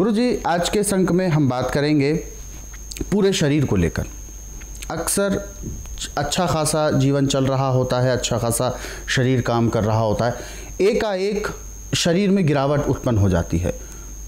गुरुजी, आज के इस अंक में हम बात करेंगे पूरे शरीर को लेकर। अक्सर अच्छा खासा जीवन चल रहा होता है, अच्छा खासा शरीर काम कर रहा होता है, एकाएक शरीर में गिरावट उत्पन्न हो जाती है।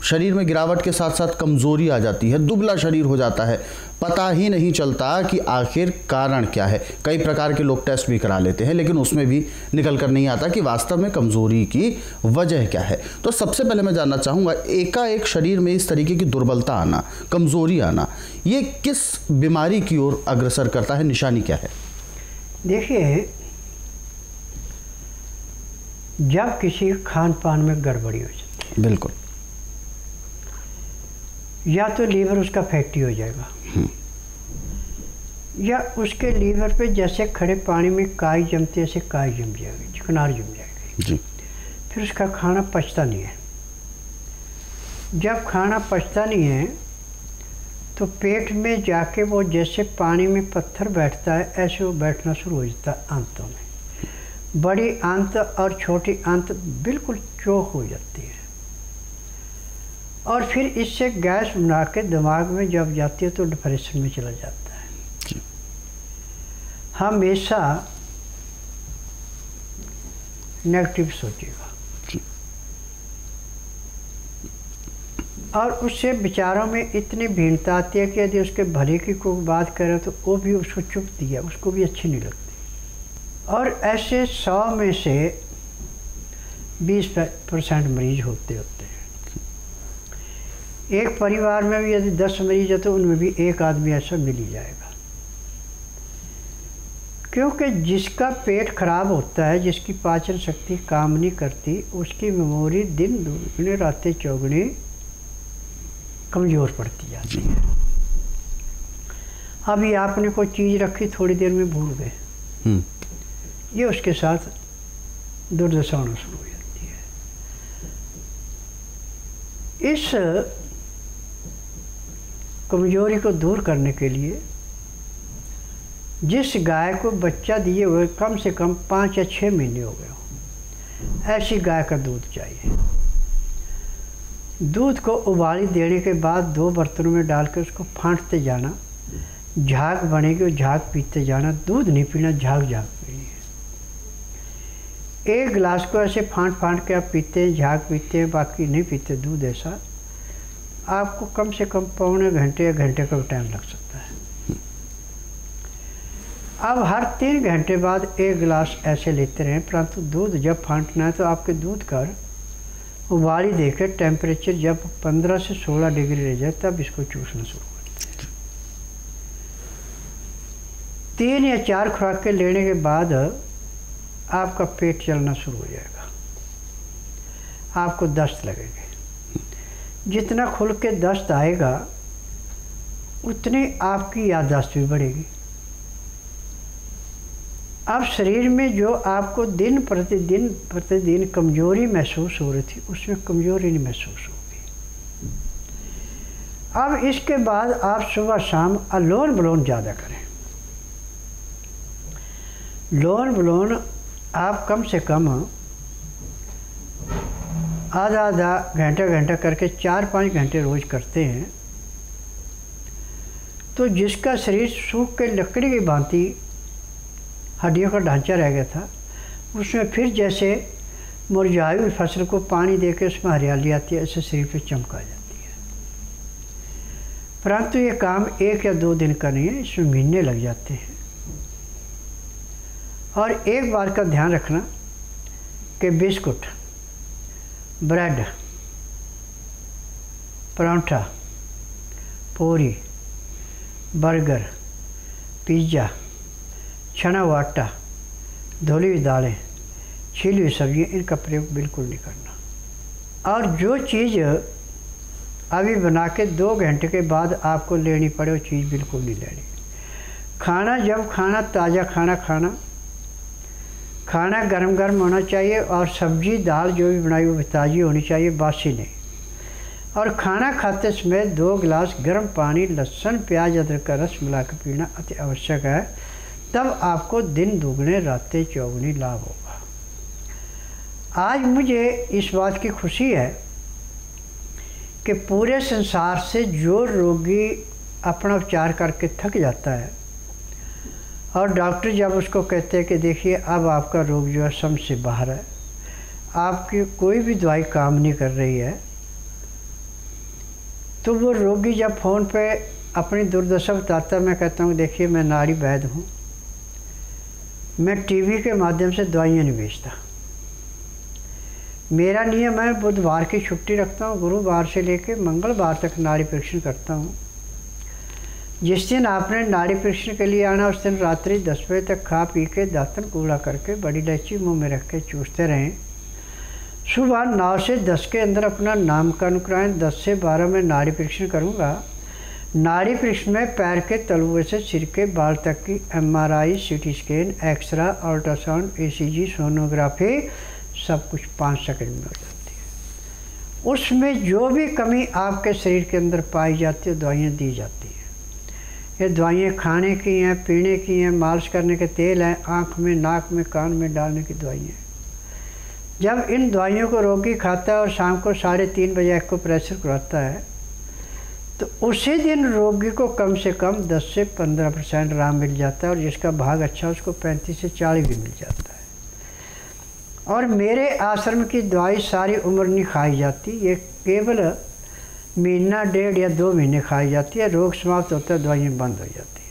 शरीर में गिरावट के साथ साथ कमज़ोरी आ जाती है, दुबला शरीर हो जाता है, पता ही नहीं चलता कि आखिर कारण क्या है। कई प्रकार के लोग टेस्ट भी करा लेते हैं, लेकिन उसमें भी निकल कर नहीं आता कि वास्तव में कमज़ोरी की वजह क्या है। तो सबसे पहले मैं जानना चाहूँगा, एकाएक शरीर में इस तरीके की दुर्बलता आना, कमज़ोरी आना, ये किस बीमारी की ओर अग्रसर करता है? निशानी क्या है? देखिए, जब किसी खान पान में गड़बड़ी हो जाती है, बिल्कुल, या तो लीवर उसका फैटी हो जाएगा, या उसके लीवर पे जैसे खड़े पानी में काई जमती है, ऐसे काई जम जाएगी, चिकनार जम जाएगी जी। फिर उसका खाना पचता नहीं है। जब खाना पचता नहीं है तो पेट में जाके वो जैसे पानी में पत्थर बैठता है, ऐसे वो बैठना शुरू हो जाता है आंतों में। बड़ी आंत और छोटी आंत बिल्कुल चौक हो जाती है, और फिर इससे गैस बना के दिमाग में जब जाती है तो डिप्रेशन में चला जाता है। हमेशा नेगेटिव सोचेगा, और उससे विचारों में इतनी भिन्नता आती है कि यदि उसके भले की कोई बात करे तो वो भी उसको चुभती है, उसको भी अच्छी नहीं लगती। और ऐसे 100 में से 20% मरीज होते हैं। एक परिवार में भी यदि 10 मरीज है तो उनमें भी एक आदमी ऐसा मिल ही जाएगा। क्योंकि जिसका पेट खराब होता है, जिसकी पाचन शक्ति काम नहीं करती, उसकी मेमोरी दिन दुगनी रातें चौगुनी कमज़ोर पड़ती जाती है। अभी आपने कोई चीज़ रखी, थोड़ी देर में भूल गए, ये उसके साथ दुर्दशा होना शुरू हो जाती है। इस कमजोरी को दूर करने के लिए जिस गाय को बच्चा दिए हुए कम से कम 5 या 6 महीने हो गए हो, ऐसी गाय का दूध चाहिए। दूध को उबाली देने के बाद 2 बर्तनों में डाल के उसको फाँटते जाना, झाग बनेगी और झाग पीते जाना। दूध नहीं पीना, झाग पीनी है। 1 गिलास को ऐसे फाँट के आप पीते हैं, झाग पीते हैं, बाकी नहीं पीते दूध। ऐसा आपको कम से कम पौने घंटे या घंटे का टाइम लग सकता है। अब हर 3 घंटे बाद 1 गिलास ऐसे लेते रहें, परंतु दूध जब फाँटना है तो आपके दूध का उबाली देकर टेम्परेचर जब 15 से 16 डिग्री रह जाए तब इसको चूसना शुरू करें। 3 या 4 खुराकें लेने के बाद आपका पेट चलना शुरू हो जाएगा, आपको दस्त लगेगी। जितना खुल के दस्त आएगा उतनी आपकी याददाश्त भी बढ़ेगी। अब शरीर में जो आपको दिन प्रतिदिन कमजोरी महसूस हो रही थी, उसमें कमजोरी नहीं महसूस होगी। अब इसके बाद आप सुबह शाम लोन विलोन ज़्यादा करें। लोन विलोन आप कम से कम आधा घंटा करके 4-5 घंटे रोज़ करते हैं, तो जिसका शरीर सूख के लकड़ी की भांति हड्डियों का ढांचा रह गया था, उसमें फिर जैसे मुरझाई हुई फसल को पानी देकर उसमें हरियाली आती है, ऐसे शरीर पे चमक आ जाती है। परंतु ये काम 1 या 2 दिन का नहीं है, इसमें महीने लग जाते हैं। और एक बात का ध्यान रखना कि बिस्कुट, ब्रेड, परांठा, पूरी, बर्गर, पिज़्ज़ा, छना हुआ आटा, धुली हुई दालें, छीली हुई सब्जियाँ, इनका प्रयोग बिल्कुल नहीं करना। और जो चीज़ अभी बना के 2 घंटे के बाद आपको लेनी पड़े, वो चीज़ बिल्कुल नहीं लेनी। खाना जब खाना, ताज़ा खाना खाना, खाना गरम गरम होना चाहिए, और सब्जी दाल जो भी बनाई वो ताज़ी होनी चाहिए, बासी नहीं। और खाना खाते समय 2 गिलास गर्म पानी, लहसुन, प्याज, अदरक का रस मिला कर पीना अति आवश्यक है। तब आपको दिन दुगने रातें चौगुनी लाभ होगा। आज मुझे इस बात की खुशी है कि पूरे संसार से जो रोगी अपना उपचार करके थक जाता है और डॉक्टर जब उसको कहते हैं कि देखिए अब आपका रोग जो है समझ से बाहर है, आपकी कोई भी दवाई काम नहीं कर रही है, तो वो रोगी जब फ़ोन पे अपनी दुर्दशा बताता है, मैं कहता हूँ देखिए मैं नाड़ी वैद्य हूँ, मैं टीवी के माध्यम से दवाइयाँ नहीं बेचता। मेरा नियम है बुधवार की छुट्टी रखता हूँ, गुरुवार से लेकर मंगलवार तक नाड़ी परीक्षण करता हूँ। जिस दिन आपने नाड़ी परीक्षण के लिए आना उस दिन रात्रि 10 बजे तक खा पी के दातन कूड़ा करके बड़ी इलायची मुँह में रख के चूसते रहें। सुबह 9 से 10 के अंदर अपना नामकरण कराएं। 10 से 12 में नाड़ी परीक्षण करूँगा। नाड़ी परीक्षण में पैर के तलुए से सिर के बाल तक की MRI, CT scan, x-ray, ultrasound, ECG, sonography सब कुछ 5 सेकंड में हो जाती है। उसमें जो भी कमी आपके शरीर के अंदर पाई जाती है दवाइयाँ दी जाती हैं। ये दवाइयाँ खाने की हैं, पीने की हैं, मालिश करने के तेल हैं, आँख में, नाक में, कान में डालने की दवाइयाँ। जब इन दवाइयों को रोगी खाता है और शाम को 3:30 बजे एक्को प्रेशर कराता है तो उसी दिन रोगी को कम से कम 10 से 15% आराम मिल जाता है और जिसका भाग अच्छा उसको 35 से 40 भी मिल जाता है। और मेरे आश्रम की दवाई सारी उम्र नहीं खाई जाती, ये केवल महीना, 1.5 या 2 महीने खाई जाती है। रोग समाप्त होता है, दवाइयाँ बंद हो जाती है।